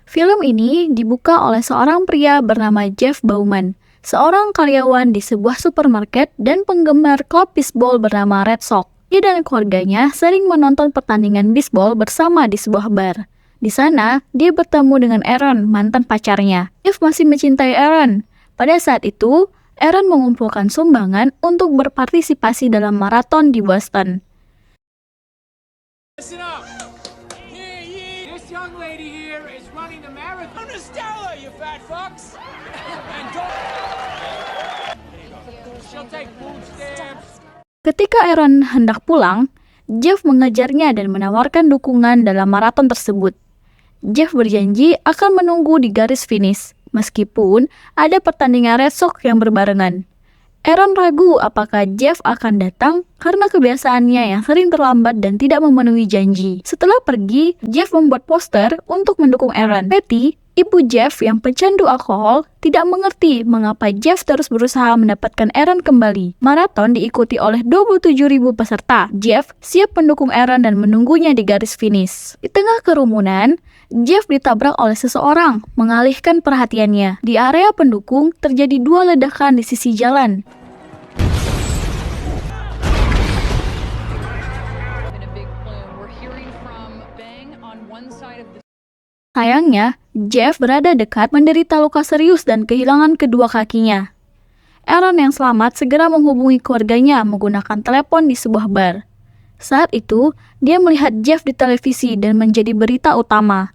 Film ini dibuka oleh seorang pria bernama Jeff Bauman, seorang karyawan di sebuah supermarket dan penggemar klub bisbol bernama Red Sox. Dia dan keluarganya sering menonton pertandingan bisbol bersama di sebuah bar. Di sana, dia bertemu dengan Aaron, mantan pacarnya. Jeff masih mencintai Aaron. Pada saat itu, Aaron mengumpulkan sumbangan untuk berpartisipasi dalam maraton di Boston. Listen up! This young lady here is running the marathon. Stella, you fat fucks! And don't... She'll take food stamps. Ketika Aaron hendak pulang, Jeff mengejarnya dan menawarkan dukungan dalam maraton tersebut. Jeff berjanji akan menunggu di garis finish, meskipun ada pertandingan Red Sox yang berbarengan. Aaron ragu apakah Jeff akan datang karena kebiasaannya yang sering terlambat dan tidak memenuhi janji. Setelah pergi, Jeff membuat poster untuk mendukung Aaron. Patty, ibu Jeff yang pecandu alkohol, tidak mengerti mengapa Jeff terus berusaha mendapatkan Aaron kembali. Maraton diikuti oleh 27.000 peserta. Jeff siap mendukung Aaron dan menunggunya di garis finish. Di tengah kerumunan, Jeff ditabrak oleh seseorang, mengalihkan perhatiannya. Di area pendukung, terjadi 2 ledakan di sisi jalan. Sayangnya, Jeff berada dekat menderita luka serius dan kehilangan kedua kakinya. Aaron yang selamat segera menghubungi keluarganya menggunakan telepon di sebuah bar. Saat itu, dia melihat Jeff di televisi dan menjadi berita utama.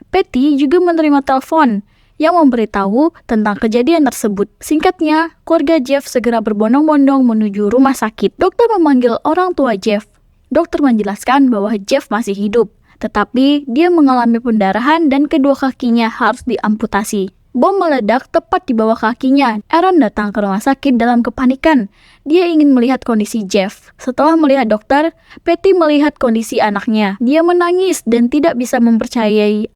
Patty juga menerima telepon yang memberitahu tentang kejadian tersebut. Singkatnya, keluarga Jeff segera berbondong-bondong menuju rumah sakit. Dokter memanggil orang tua Jeff. Dokter menjelaskan bahwa Jeff masih hidup, tetapi dia mengalami pendarahan dan kedua kakinya harus diamputasi. Bom meledak tepat di bawah kakinya. Aaron datang ke rumah sakit dalam kepanikan. Dia ingin melihat kondisi Jeff. Setelah melihat dokter, Patty melihat kondisi anaknya. Dia menangis dan tidak bisa mempercayai.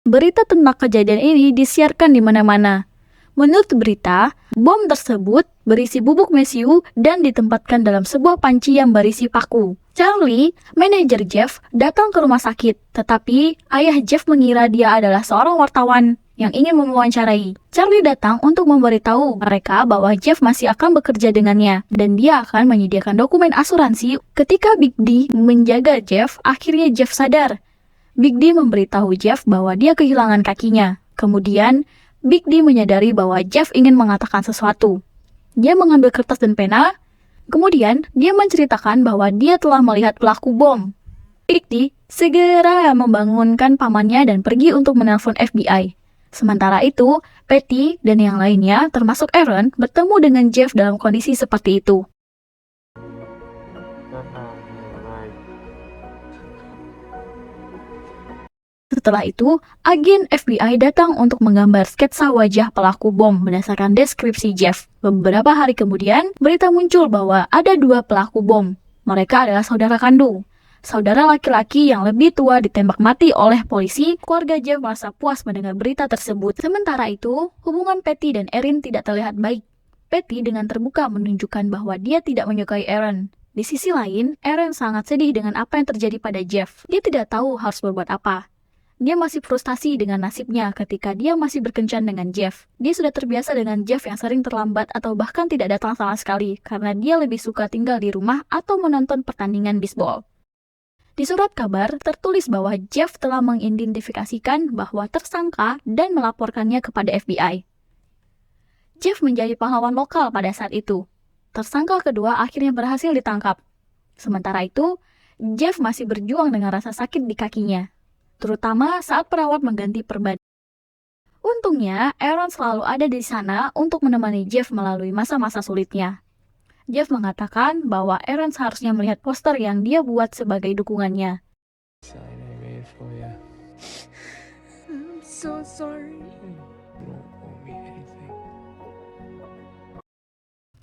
Berita tentang kejadian ini disiarkan di mana-mana. Menurut berita, bom tersebut berisi bubuk mesiu dan ditempatkan dalam sebuah panci yang berisi paku. Charlie, manajer Jeff, datang ke rumah sakit, tetapi ayah Jeff mengira dia adalah seorang wartawan yang ingin mewawancarai. Charlie datang untuk memberitahu mereka bahwa Jeff masih akan bekerja dengannya, dan dia akan menyediakan dokumen asuransi. Ketika Big D menjaga Jeff, akhirnya Jeff sadar. Big D memberitahu Jeff bahwa dia kehilangan kakinya. Kemudian, Big D menyadari bahwa Jeff ingin mengatakan sesuatu. Dia mengambil kertas dan pena. Kemudian, dia menceritakan bahwa dia telah melihat pelaku bom. Big D segera membangunkan pamannya dan pergi untuk menelpon FBI. Sementara itu, Patty dan yang lainnya, termasuk Aaron, bertemu dengan Jeff dalam kondisi seperti itu. Setelah itu, agen FBI datang untuk menggambar sketsa wajah pelaku bom berdasarkan deskripsi Jeff. Beberapa hari kemudian, berita muncul bahwa ada 2 pelaku bom. Mereka adalah saudara kandung. Saudara laki-laki yang lebih tua ditembak mati oleh polisi. Keluarga Jeff merasa puas mendengar berita tersebut. Sementara itu, hubungan Patty dan Erin tidak terlihat baik. Patty dengan terbuka menunjukkan bahwa dia tidak menyukai Aaron. Di sisi lain, Aaron sangat sedih dengan apa yang terjadi pada Jeff. Dia tidak tahu harus berbuat apa. Dia masih frustasi dengan nasibnya ketika dia masih berkencan dengan Jeff. Dia sudah terbiasa dengan Jeff yang sering terlambat atau bahkan tidak datang sama sekali karena dia lebih suka tinggal di rumah atau menonton pertandingan bisbol. Di surat kabar tertulis bahwa Jeff telah mengidentifikasikan bahwa tersangka dan melaporkannya kepada FBI. Jeff menjadi pahlawan lokal pada saat itu. Tersangka kedua akhirnya berhasil ditangkap. Sementara itu, Jeff masih berjuang dengan rasa sakit di kakinya, terutama saat perawat mengganti perban. Untungnya, Aaron selalu ada di sana untuk menemani Jeff melalui masa-masa sulitnya. Jeff mengatakan bahwa Aaron seharusnya melihat poster yang dia buat sebagai dukungannya. I'm so sorry.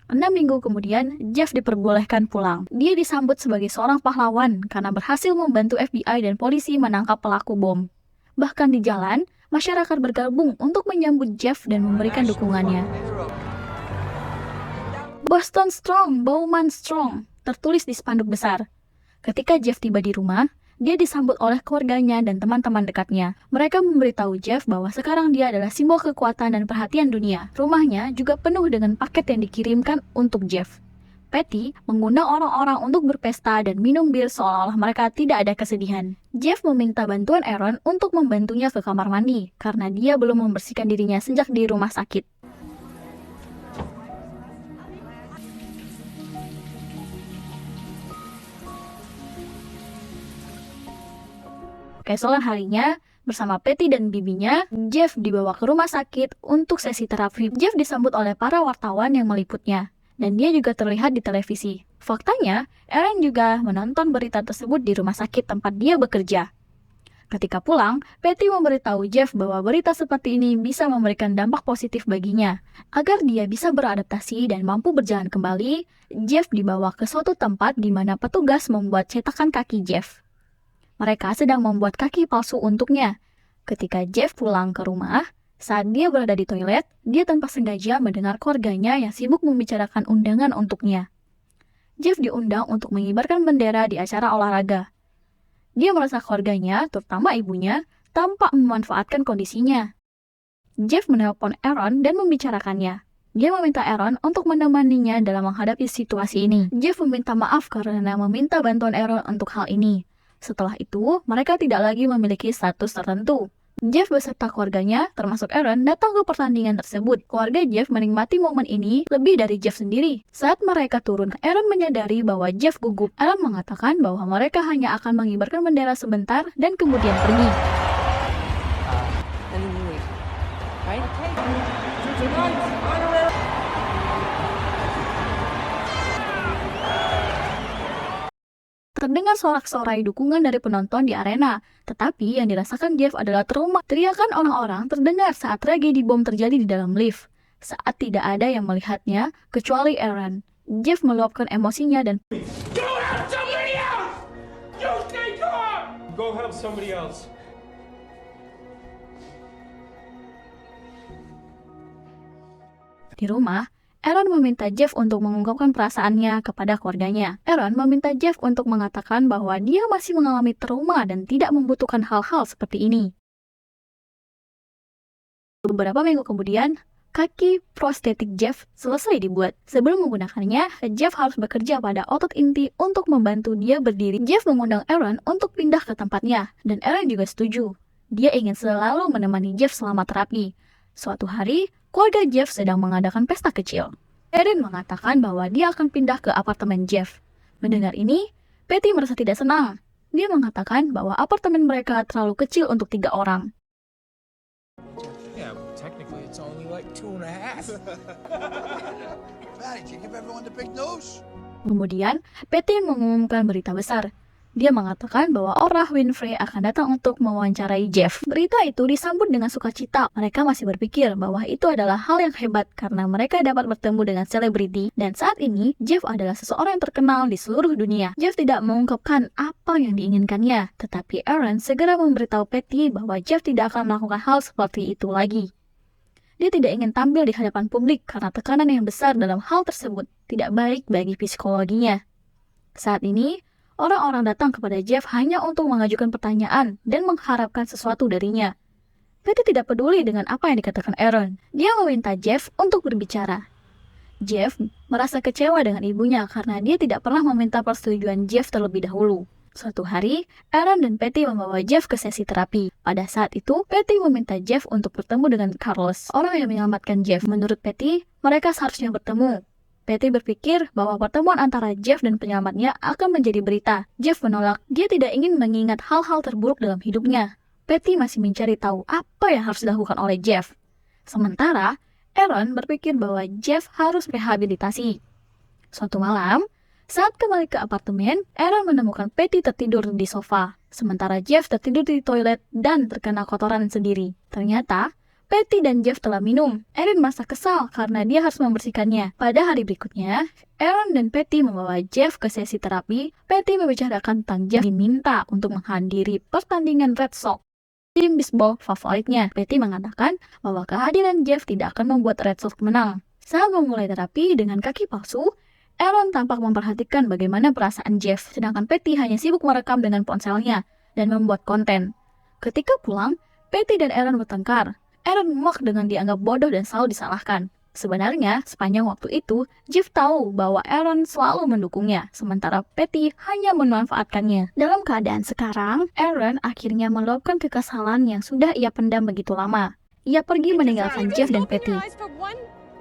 6 minggu kemudian, Jeff diperbolehkan pulang. Dia disambut sebagai seorang pahlawan karena berhasil membantu FBI dan polisi menangkap pelaku bom. Bahkan di jalan, masyarakat bergabung untuk menyambut Jeff dan memberikan dukungannya. Boston Strong, Bauman Strong, tertulis di spanduk besar. Ketika Jeff tiba di rumah, dia disambut oleh keluarganya dan teman-teman dekatnya. Mereka memberitahu Jeff bahwa sekarang dia adalah simbol kekuatan dan perhatian dunia. Rumahnya juga penuh dengan paket yang dikirimkan untuk Jeff. Patty mengundang orang-orang untuk berpesta dan minum bir seolah-olah mereka tidak ada kesedihan. Jeff meminta bantuan Aaron untuk membantunya ke kamar mandi karena dia belum membersihkan dirinya sejak di rumah sakit. Keesokan harinya, bersama Patty dan bibinya, Jeff dibawa ke rumah sakit untuk sesi terapi. Jeff disambut oleh para wartawan yang meliputnya, dan dia juga terlihat di televisi. Faktanya, Aaron juga menonton berita tersebut di rumah sakit tempat dia bekerja. Ketika pulang, Patty memberitahu Jeff bahwa berita seperti ini bisa memberikan dampak positif baginya. Agar dia bisa beradaptasi dan mampu berjalan kembali, Jeff dibawa ke suatu tempat di mana petugas membuat cetakan kaki Jeff. Mereka sedang membuat kaki palsu untuknya. Ketika Jeff pulang ke rumah, saat dia berada di toilet, dia tanpa sengaja mendengar keluarganya yang sibuk membicarakan undangan untuknya. Jeff diundang untuk mengibarkan bendera di acara olahraga. Dia merasa keluarganya, terutama ibunya, tampak memanfaatkan kondisinya. Jeff menelpon Aaron dan membicarakannya. Dia meminta Aaron untuk menemaninya dalam menghadapi situasi ini. Jeff meminta maaf karena meminta bantuan Aaron untuk hal ini. Setelah itu, mereka tidak lagi memiliki status tertentu. Jeff beserta keluarganya, termasuk Aaron, datang ke pertandingan tersebut. Keluarga Jeff menikmati momen ini lebih dari Jeff sendiri. Saat mereka turun, Aaron menyadari bahwa Jeff gugup. Aaron mengatakan bahwa mereka hanya akan mengibarkan bendera sebentar dan kemudian pergi. And then you leave. Right? Tonight's honorary. Terdengar sorak-sorai dukungan dari penonton di arena, tetapi yang dirasakan Jeff adalah trauma. Teriakan orang-orang terdengar saat tragedi bom terjadi di dalam lift. Saat tidak ada yang melihatnya, kecuali Aaron. Jeff meluapkan emosinya dan Go help somebody else! You stay calm! Go help somebody else. di rumah, Aaron meminta Jeff untuk mengungkapkan perasaannya kepada keluarganya. Aaron meminta Jeff untuk mengatakan bahwa dia masih mengalami trauma dan tidak membutuhkan hal-hal seperti ini. Beberapa minggu kemudian, kaki prostetik Jeff selesai dibuat. Sebelum menggunakannya, Jeff harus bekerja pada otot inti untuk membantu dia berdiri. Jeff mengundang Aaron untuk pindah ke tempatnya, dan Aaron juga setuju. Dia ingin selalu menemani Jeff selama terapi. Suatu hari, keluarga Jeff sedang mengadakan pesta kecil. Aaron mengatakan bahwa dia akan pindah ke apartemen Jeff. Mendengar ini, Patty merasa tidak senang. Dia mengatakan bahwa apartemen mereka terlalu kecil untuk 3 orang. Yeah, technically it's only like 2.5. Maddie, did you give everyone the big news? Kemudian, Patty mengumumkan berita besar. Dia mengatakan bahwa Oprah Winfrey akan datang untuk mewawancarai Jeff. Berita itu disambut dengan sukacita. Mereka masih berpikir bahwa itu adalah hal yang hebat karena mereka dapat bertemu dengan selebriti. Dan saat ini, Jeff adalah seseorang yang terkenal di seluruh dunia. Jeff tidak mengungkapkan apa yang diinginkannya, tetapi Aaron segera memberitahu Patty bahwa Jeff tidak akan melakukan hal seperti itu lagi. Dia tidak ingin tampil di hadapan publik karena tekanan yang besar dalam hal tersebut tidak baik bagi psikologinya. Saat ini, orang-orang datang kepada Jeff hanya untuk mengajukan pertanyaan dan mengharapkan sesuatu darinya. Patty tidak peduli dengan apa yang dikatakan Aaron. Dia meminta Jeff untuk berbicara. Jeff merasa kecewa dengan ibunya karena dia tidak pernah meminta persetujuan Jeff terlebih dahulu. Suatu hari, Aaron dan Patty membawa Jeff ke sesi terapi. Pada saat itu, Patty meminta Jeff untuk bertemu dengan Carlos, orang yang menyelamatkan Jeff. Menurut Patty, mereka seharusnya bertemu. Patty berpikir bahwa pertemuan antara Jeff dan penyelamatnya akan menjadi berita. Jeff menolak. Dia tidak ingin mengingat hal-hal terburuk dalam hidupnya. Patty masih mencari tahu apa yang harus dilakukan oleh Jeff. Sementara, Aaron berpikir bahwa Jeff harus rehabilitasi. Suatu malam, saat kembali ke apartemen, Aaron menemukan Patty tertidur di sofa. Sementara Jeff tertidur di toilet dan terkena kotoran sendiri. Ternyata, Patty dan Jeff telah minum. Aaron merasa kesal karena dia harus membersihkannya. Pada hari berikutnya, Aaron dan Patty membawa Jeff ke sesi terapi. Patty membicarakan tentang Jeff diminta untuk menghadiri pertandingan Red Sox, tim bisbol favoritnya. Patty mengatakan bahwa kehadiran Jeff tidak akan membuat Red Sox menang. Saat memulai terapi dengan kaki palsu, Aaron tampak memperhatikan bagaimana perasaan Jeff, sedangkan Patty hanya sibuk merekam dengan ponselnya. dan membuat konten. Ketika pulang, Patty dan Aaron bertengkar. Aaron muak dengan dianggap bodoh dan selalu disalahkan. Sebenarnya, sepanjang waktu itu, Jeff tahu bahwa Aaron selalu mendukungnya, sementara Patty hanya memanfaatkannya. Dalam keadaan sekarang, Aaron akhirnya meluapkan kekesalan yang sudah ia pendam begitu lama. Ia pergi meninggalkan Jeff dan Patty.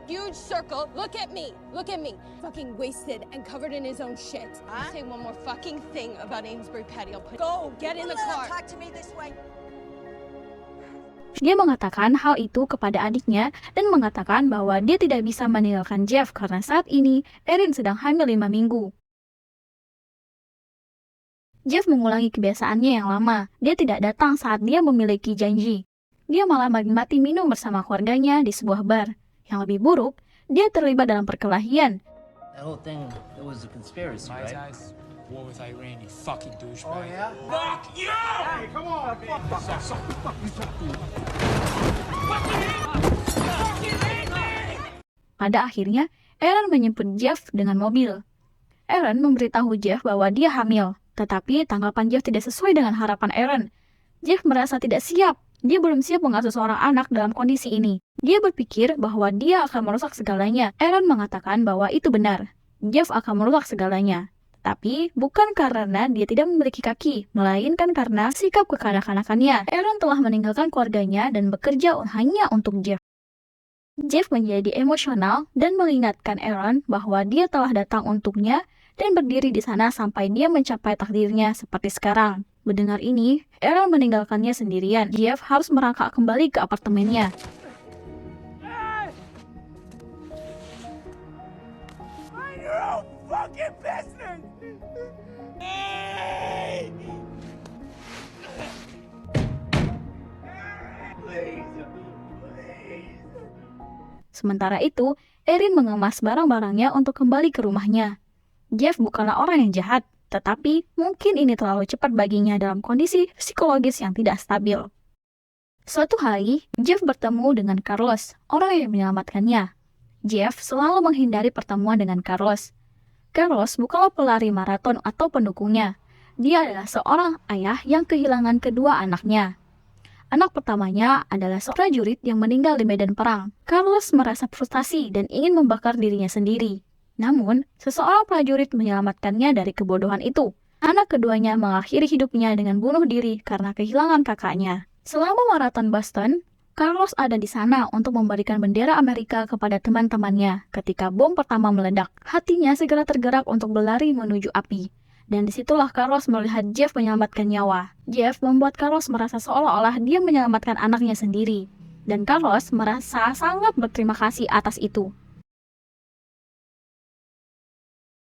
Huge circle. Look at me. Look at me. Fucking wasted and covered in his own shit. You say one more fucking thing about Amesbury Patty, I'll put. Go. Get in the car. Talk to me this way. Dia mengatakan hal itu kepada adiknya dan mengatakan bahwa dia tidak bisa meninggalkan Jeff karena saat ini Erin sedang hamil 5 minggu. Jeff mengulangi kebiasaannya yang lama. Dia tidak datang saat dia memiliki janji. Dia malah menikmati minum bersama keluarganya di sebuah bar. Yang lebih buruk, dia terlibat dalam perkelahian. That whole thing, it was a conspiracy, My right? eyes. War with Iran, you fucking douchebag. Oh, yeah? Fuck you! Hey, come on, man. Fuck you talking to? Fucking hate me! Pada akhirnya, Aaron menjemput Jeff dengan mobil. Aaron memberitahu Jeff bahwa dia hamil, tetapi tanggapan Jeff tidak sesuai dengan harapan Aaron. Jeff merasa tidak siap. Dia belum siap mengasuh seorang anak dalam kondisi ini. Dia berpikir bahwa dia akan merusak segalanya. Aaron mengatakan bahwa itu benar. Jeff akan merusak segalanya. Tapi bukan karena dia tidak memiliki kaki, melainkan karena sikap kekanak-kanakannya. Aaron telah meninggalkan keluarganya dan bekerja hanya untuk Jeff. Jeff menjadi emosional dan mengingatkan Aaron bahwa dia telah datang untuknya dan berdiri di sana sampai dia mencapai takdirnya seperti sekarang. Mendengar ini, Aaron meninggalkannya sendirian. Jeff harus merangkak kembali ke apartemennya. Mind your own fucking business! Hey! Please, please. Sementara itu, Erin mengemas barang-barangnya untuk kembali ke rumahnya. Jeff bukanlah orang yang jahat, tetapi mungkin ini terlalu cepat baginya dalam kondisi psikologis yang tidak stabil. Suatu hari, Jeff bertemu dengan Carlos, orang yang menyelamatkannya. Jeff selalu menghindari pertemuan dengan Carlos. Carlos bukanlah pelari maraton atau pendukungnya. Dia adalah seorang ayah yang kehilangan kedua anaknya. Anak pertamanya adalah seorang prajurit yang meninggal di medan perang. Carlos merasa frustasi dan ingin membakar dirinya sendiri. Namun, seseorang prajurit menyelamatkannya dari kebodohan itu. Anak keduanya mengakhiri hidupnya dengan bunuh diri karena kehilangan kakaknya. Selama maraton Boston, Carlos ada di sana untuk memberikan bendera Amerika kepada teman-temannya. Ketika bom pertama meledak, hatinya segera tergerak untuk berlari menuju api. Dan disitulah Carlos melihat Jeff menyelamatkan nyawa. Jeff membuat Carlos merasa seolah-olah dia menyelamatkan anaknya sendiri. Dan Carlos merasa sangat berterima kasih atas itu.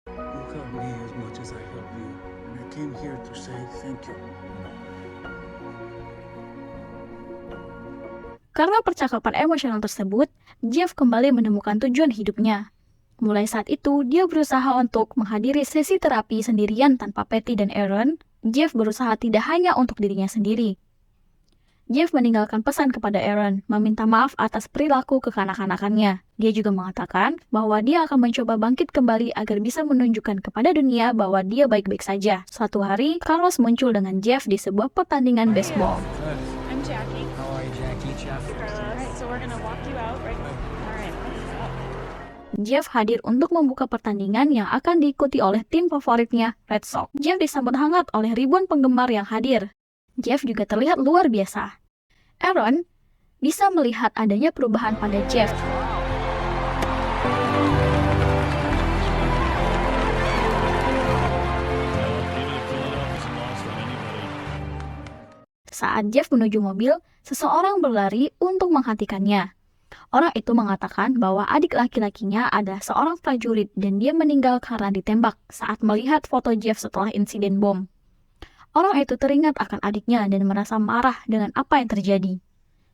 You helped me as much as I helped you, and I came here to say thank you. Karena percakapan emosional tersebut, Jeff kembali menemukan tujuan hidupnya. Mulai saat itu, dia berusaha untuk menghadiri sesi terapi sendirian tanpa Patty dan Aaron. Jeff berusaha tidak hanya untuk dirinya sendiri. Jeff meninggalkan pesan kepada Aaron, meminta maaf atas perilaku kekanak-kanakannya. Dia juga mengatakan bahwa dia akan mencoba bangkit kembali agar bisa menunjukkan kepada dunia bahwa dia baik-baik saja. Suatu hari, Carlos muncul dengan Jeff di sebuah pertandingan baseball. I'm Jackie. How are you, Jackie? Jeff. Alright, so we're gonna walk you out right now. Alright, let's go. Jeff hadir untuk membuka pertandingan yang akan diikuti oleh tim favoritnya, Red Sox. Jeff disambut hangat oleh ribuan penggemar yang hadir. Jeff juga terlihat luar biasa. Aaron bisa melihat adanya perubahan pada Jeff. Saat Jeff menuju mobil, seseorang berlari untuk menghentikannya. Orang itu mengatakan bahwa adik laki-lakinya adalah seorang prajurit dan dia meninggal karena ditembak saat melihat foto Jeff setelah insiden bom. Orang itu teringat akan adiknya dan merasa marah dengan apa yang terjadi.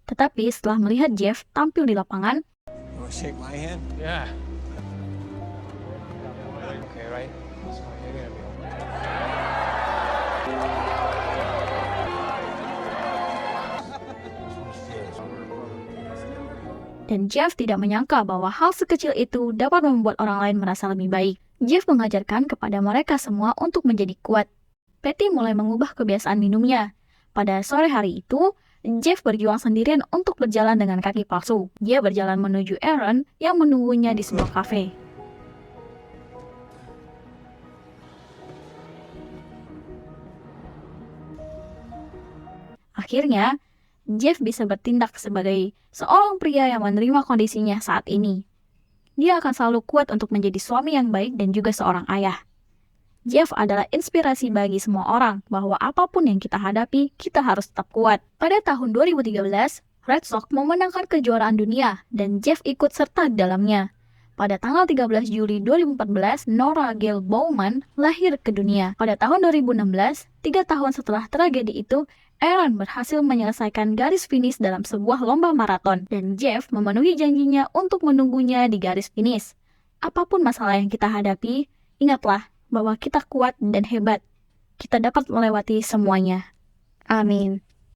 Tetapi setelah melihat Jeff tampil di lapangan, You wanna shake my hand? Yeah. Okay, right? So you're gonna be okay. dan Jeff tidak menyangka bahwa hal sekecil itu dapat membuat orang lain merasa lebih baik. Jeff mengajarkan kepada mereka semua untuk menjadi kuat. Patty mulai mengubah kebiasaan minumnya. Pada sore hari itu, Jeff berjuang sendirian untuk berjalan dengan kaki palsu. Dia berjalan menuju Aaron yang menunggunya di sebuah kafe. Akhirnya, Jeff bisa bertindak sebagai seorang pria yang menerima kondisinya saat ini. Dia akan selalu kuat untuk menjadi suami yang baik dan juga seorang ayah. Jeff adalah inspirasi bagi semua orang bahwa apapun yang kita hadapi, kita harus tetap kuat. Pada tahun 2013, Red Sox memenangkan kejuaraan dunia dan Jeff ikut serta di dalamnya. Pada tanggal 13 Juli 2014, Nora Gail Bowman lahir ke dunia. Pada tahun 2016, 3 tahun setelah tragedi itu, Aaron berhasil menyelesaikan garis finish dalam sebuah lomba maraton, dan Jeff memenuhi janjinya untuk menunggunya di garis finish. Apapun masalah yang kita hadapi, ingatlah bahwa kita kuat dan hebat. Kita dapat melewati semuanya. Amin.